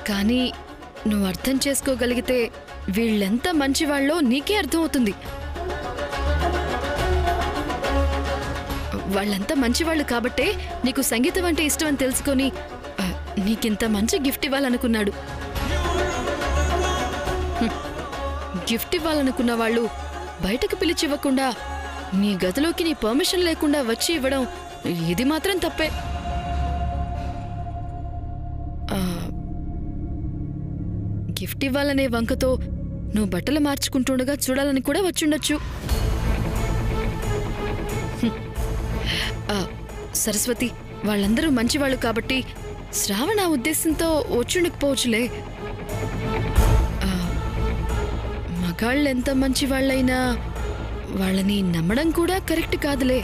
కానీ నువ్వు అర్థం చేసుకోగలిగితే వీళ్ళెంత మంచివాళ్ళో నీకే అర్థమవుతుంది. వాళ్ళంతా మంచివాళ్ళు కాబట్టే నీకు సంగీతం అంటే ఇష్టం అని తెలుసుకొని నీకింత మంచి గిఫ్ట్ ఇవ్వాలనుకున్నాడు. గిఫ్ట్ ఇవ్వాలనుకున్న వాళ్ళు బయటకు పిలిచివ్వకుండా నీ గదిలోకి నీ పర్మిషన్ లేకుండా వచ్చి ఇవ్వడం ఇది మాత్రం తప్పే. గిఫ్ట్ ఇవ్వాలనే వంకతో నువ్వు బట్టలు మార్చుకుంటుండగా చూడాలని కూడా వచ్చుండొచ్చు. సరస్వతి, వాళ్ళందరూ మంచివాళ్ళు కాబట్టి శ్రావణ ఉద్దేశంతో వచ్చుండకపోవచ్చులే. మగాళ్ళు ఎంత మంచివాళ్ళైనా వాళ్ళని నమ్మడం కూడా కరెక్ట్ కాదులే.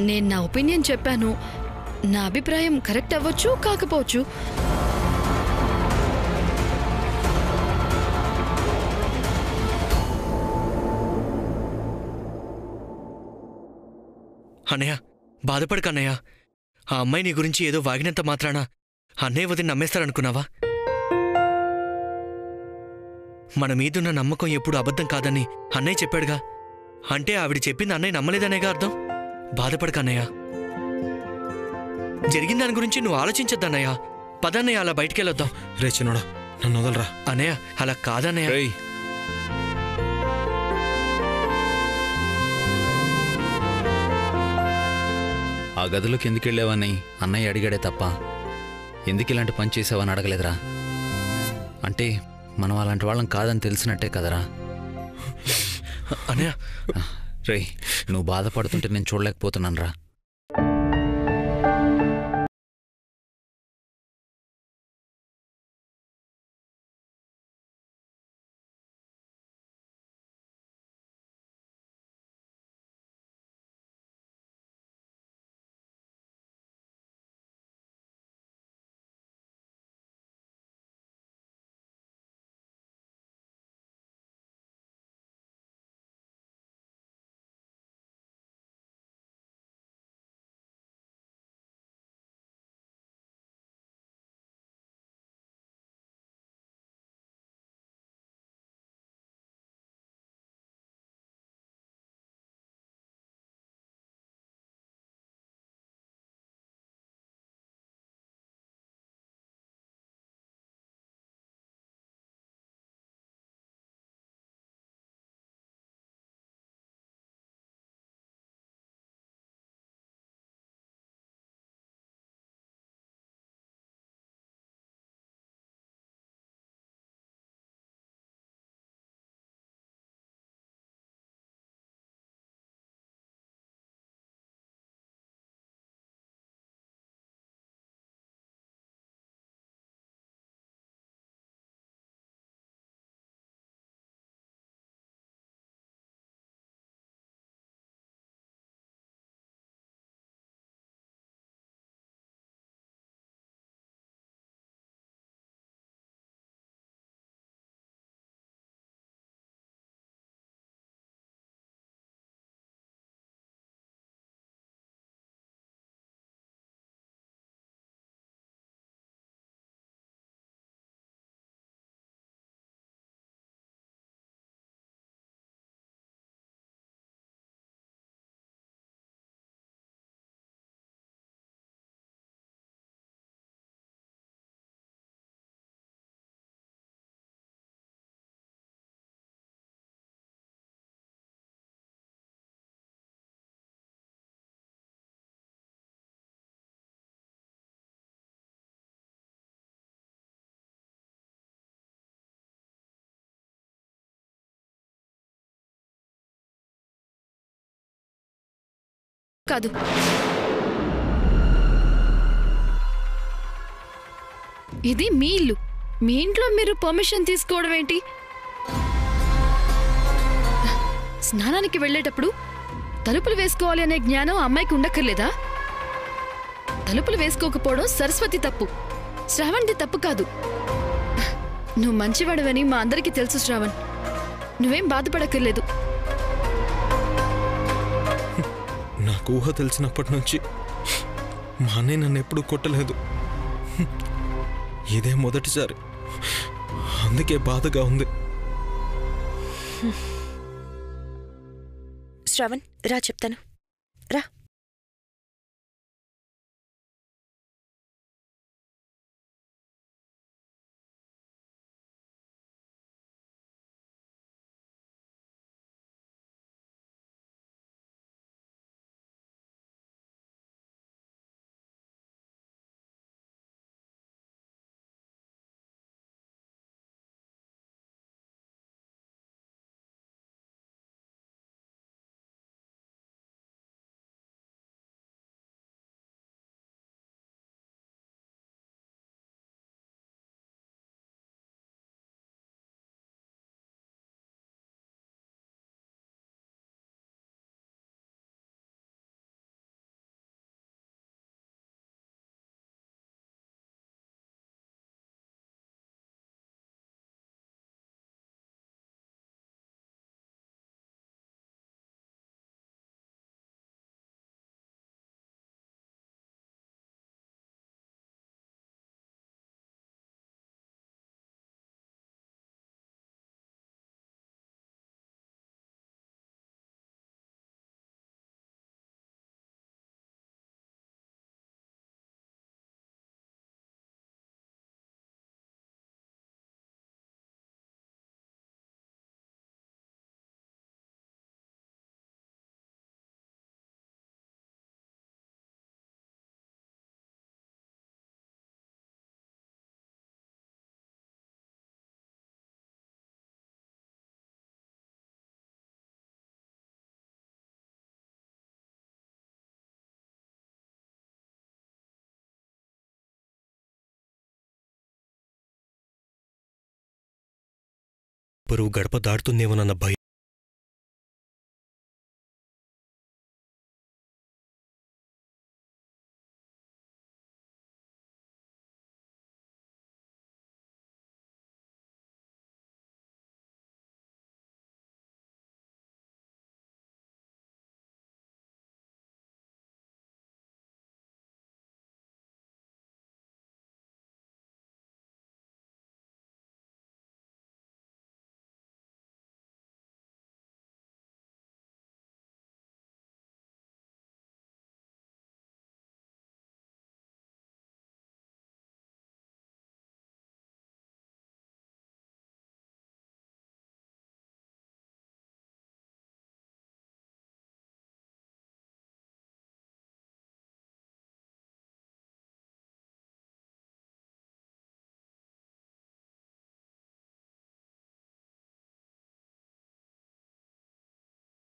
నేను నా ఒపీనియన్ చెప్పాను. నా అభిప్రాయం కరెక్ట్ అవ్వచ్చు, కాకపోవచ్చు. అన్నయ్య, బాధపడకన్నయ్య. ఆ అమ్మాయి నీ గురించి ఏదో వాగినంత మాత్రాన అన్నయ్య వదిలి నమ్మేస్తారనుకున్నావా? మన మీదున్న నమ్మకం ఎప్పుడు అబద్ధం కాదని అన్నయ్య చెప్పాడుగా. అంటే ఆవిడ చెప్పింది అన్నయ్య నమ్మలేదనేగా అర్థం. బాధపడకన్నయ్య. జరిగిన దాని గురించి నువ్వు ఆలోచించద్దన్నయ్య. పదన్నయ్య, అలా బయటికెళ్ళొద్దాం. రే చిన్నోడా, నన్ను వదలరా. అన్నయ్య, అలా కాదన్నయ్య. ఆ గదిలోకి ఎందుకెళ్ళావని అన్నయ్య అడిగాడే తప్ప ఎందుకు ఇలాంటి పని చేసావని అడగలేదురా. అంటే మనం అలాంటి వాళ్ళం కాదని తెలిసినట్టే కదరా. అన్నయ్య, రేయ్, నువ్వు బాధపడుతుంటే నేను చూడలేకపోతున్నాను రా. కాదు, ఇది మీ ఇల్లు. మీ ఇంట్లో మీరు పర్మిషన్ తీసుకోవడం ఏంటి? స్నానానికి వెళ్ళేటప్పుడు తలుపులు వేసుకోవాలి అనే జ్ఞానం అమ్మాయికి ఉండక్కర్లేదా? తలుపులు వేసుకోకపోవడం సరస్వతి తప్పు, శ్రావణ్ది తప్పు కాదు. నువ్వు మంచివాడవని మా అందరికీ తెలుసు శ్రావణ్. నువ్వేం బాధపడక్కర్లేదు. నా నాకు ఊహ తెలిసినప్పటి నుంచి మా అన్నయ్య నన్ను ఎప్పుడూ కొట్టలేదు. ఇదే మొదటిసారి. అందుకే బాధగా ఉంది. శ్రవణ్ రా, చెప్తాను రా. బరువు గడప దాటుతుందేమోనన్న భయం.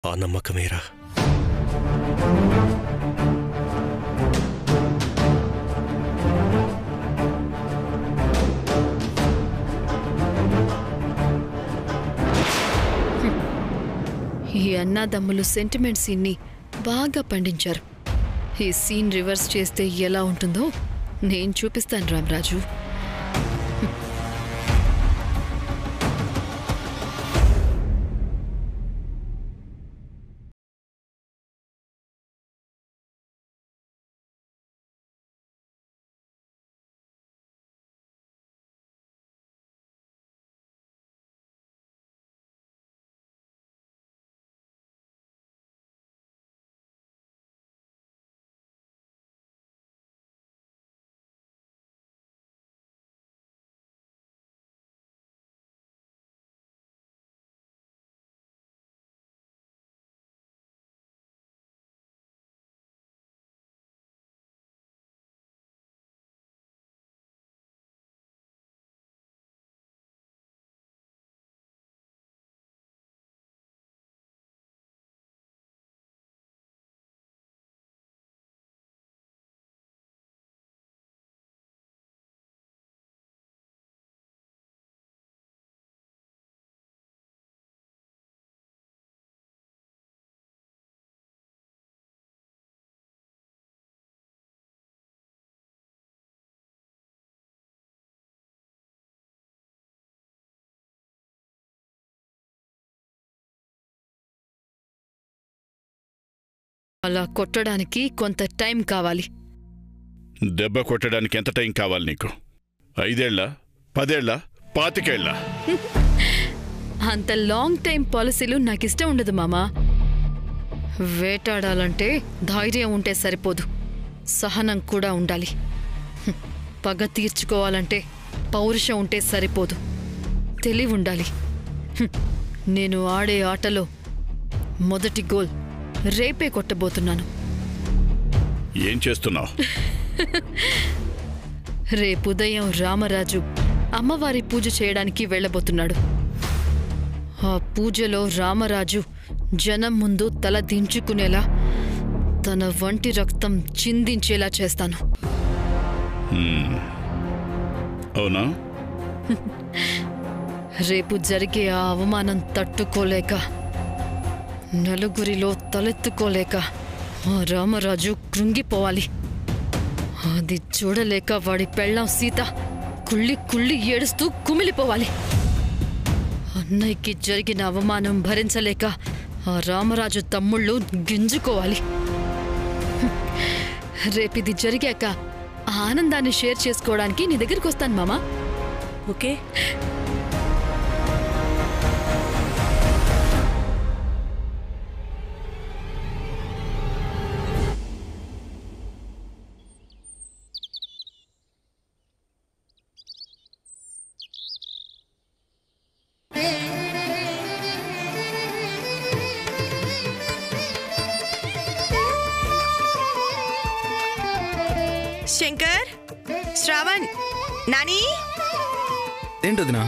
ఆ నమ్మకమేరా. ఈ అన్నాదమ్ములు సెంటిమెంట్ సీన్ని బాగా పండించారు. ఈ సీన్ రివర్స్ చేస్తే ఎలా ఉంటుందో నేను చూపిస్తాను రామరాజు. అలా కొట్టడానికి కొంత టైం కావాలి. దెబ్బ కొట్టడానికి ఎంత టైం కావాలి నీకు? 5 ఏళ్ళ, 10 ఏళ్ళ, 25 ఏళ్ళ? అంత లాంగ్ టైం పాలసీలు నాకిష్టం ఉండదు మామా. వేటాడాలంటే ధైర్యం ఉంటే సరిపోదు, సహనం కూడా ఉండాలి. పగ తీర్చుకోవాలంటే పౌరుషం ఉంటే సరిపోదు, తెలివి ఉండాలి. నేను ఆడే ఆటలో మొదటి గోల్ రేపే కొట్టబోతున్నాను. ఏం చేస్తున్నావు? రేపుదయం రామరాజు అమ్మవారి పూజ చేయడానికి వెళ్ళబోతున్నాడు. ఆ పూజలో రామరాజు జనం ముందు తల దించుకునేలా తన వంటి రక్తం చిందించేలా చేస్తాను. అవునా? రేపు జరిగే ఆ అవమానం తట్టుకోలేక, నలుగురిలో తలెత్తుకోలేక ఆ రామరాజు కృంగిపోవాలి. అది చూడలేక వాడి పెళ్ళాం సీత కుళ్ళి కుళ్ళి ఏడుస్తూ కుమిలిపోవాలి. అన్నయ్యకి జరిగిన అవమానం భరించలేక ఆ రామరాజు తమ్ముళ్ళు గింజుకోవాలి. రేపిది జరిగాక ఆ ఆనందాన్ని షేర్ చేసుకోవడానికి నీ దగ్గరికి వస్తాను మామా. ఓకే. శంకర్, శ్రావణ్, నాని, ఏంటదినా?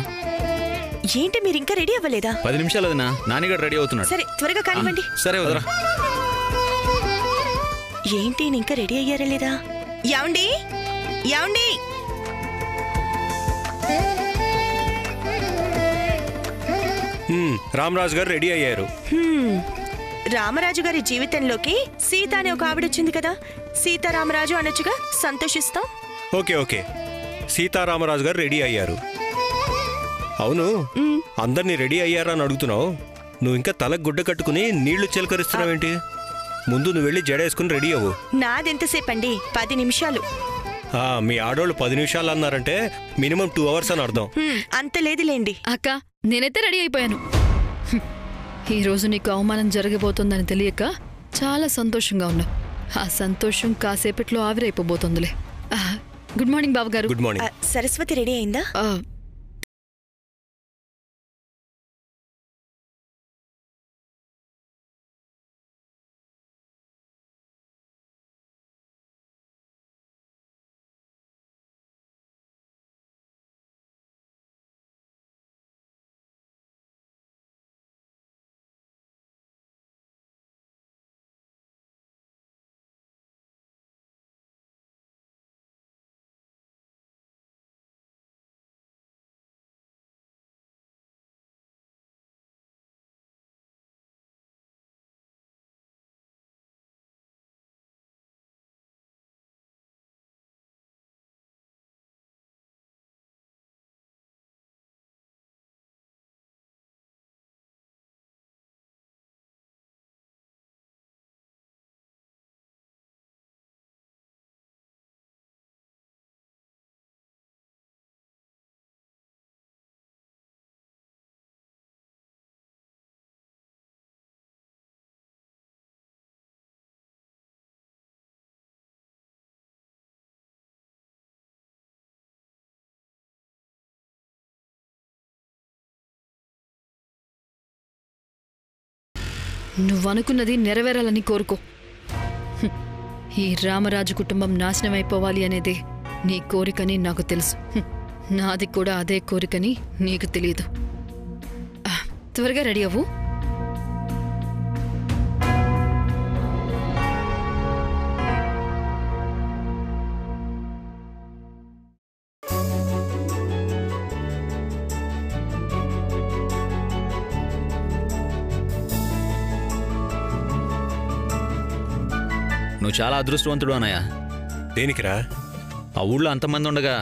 ఏంటి మీరు ఇంకా రెడీ అవ్వలేదా? 10 నిమిషాలు వదినా, నానిగాడు రెడీ అవుతున్నాడు. సరే త్వరగా కానివ్వండి. సరే వదరా. ఏంటి ఇంకా రెడీ అయ్యారా లేదా? యాండి యాండి, రామరాజు గారు రెడీ అయ్యారు. రామరాజు గారి జీవితంలోకి సీత అనే ఒక ఆవిడొచ్చింది కదా, సీతారామరాజు అనొచ్చుగా, సంతోషిస్తాం. ఓకే ఓకే, సీతారామరాజు గారు రెడీ అయ్యారు. అవును, అందరినీ రెడీ అయ్యారా అని అడుగుతున్నావు. నువ్వు ఇంకా తలకు గుడ్డ కట్టుకుని నీళ్లు చిలకరిస్తున్నావేంటి? ముందు నువ్వు వెళ్ళి జడేసుకుని రెడీ అవ్వు. నాదెంతసేపు అండి? 10 నిమిషాలు. మీ ఆడోళ్ళు 10 నిమిషాలు అన్నారంటే మినిమం 2 అవర్స్ అని అర్థం. అంత లేదులేండి. అక్క, నేనైతే రెడీ అయిపోయాను. ఈరోజు నీకు అవమానం జరగబోతోందని తెలియక చాలా సంతోషంగా ఉన్నా. ఆ సంతోషం కాసేపట్లో ఆవిరైపోబోతోందిలే. గుడ్ మార్నింగ్ బావగారు. Good morning. సరస్వతి రెడీ అయిందా? నువ్వనుకున్నది నెరవేరాలని కోరుకో. ఈ రామరాజు కుటుంబం నాశనమైపోవాలి అనేదే నీ కోరికని నాకు తెలుసు. నాది కూడా అదే కోరికని నీకు తెలియదు. త్వరగా రెడీ అవ్వు. నువ్వు చాలా అదృష్టవంతుడు అన్నయ్య. దేనికిరా? ఆ ఊళ్ళో అంతమంది ఉండగా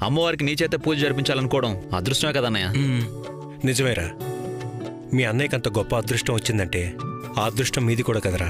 అమ్మవారికి నీ చేత పూజ జరిపించాలనుకోవడం అదృష్టమే కదన్నయ్య. నిజమేరా, మీ అన్నయ్యకి అంత గొప్ప అదృష్టం వచ్చిందంటే ఆ అదృష్టం మీది కూడా కదరా.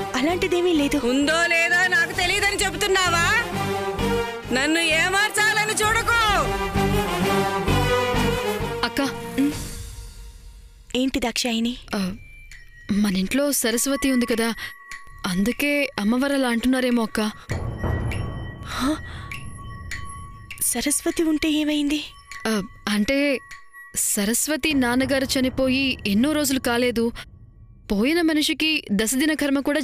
అలాంటిదేమీ లేదు. ఉందో లేదో నాకు తెలియదని చెబుతున్నావా? నన్ను ఏమార్చాలని చూడకు. అక్క, ఏంటి దాక్షాయిని? మన ఇంట్లో సరస్వతి ఉంది కదా, అందుకే అమ్మవారు అలా అంటున్నారేమో అక్క. సరస్వతి ఉంటే ఏమైంది? అంటే సరస్వతి నాన్నగారు చనిపోయి ఎన్నో రోజులు కాలేదు. పోయిన మనిషికి దశదిన కర్మ కూడా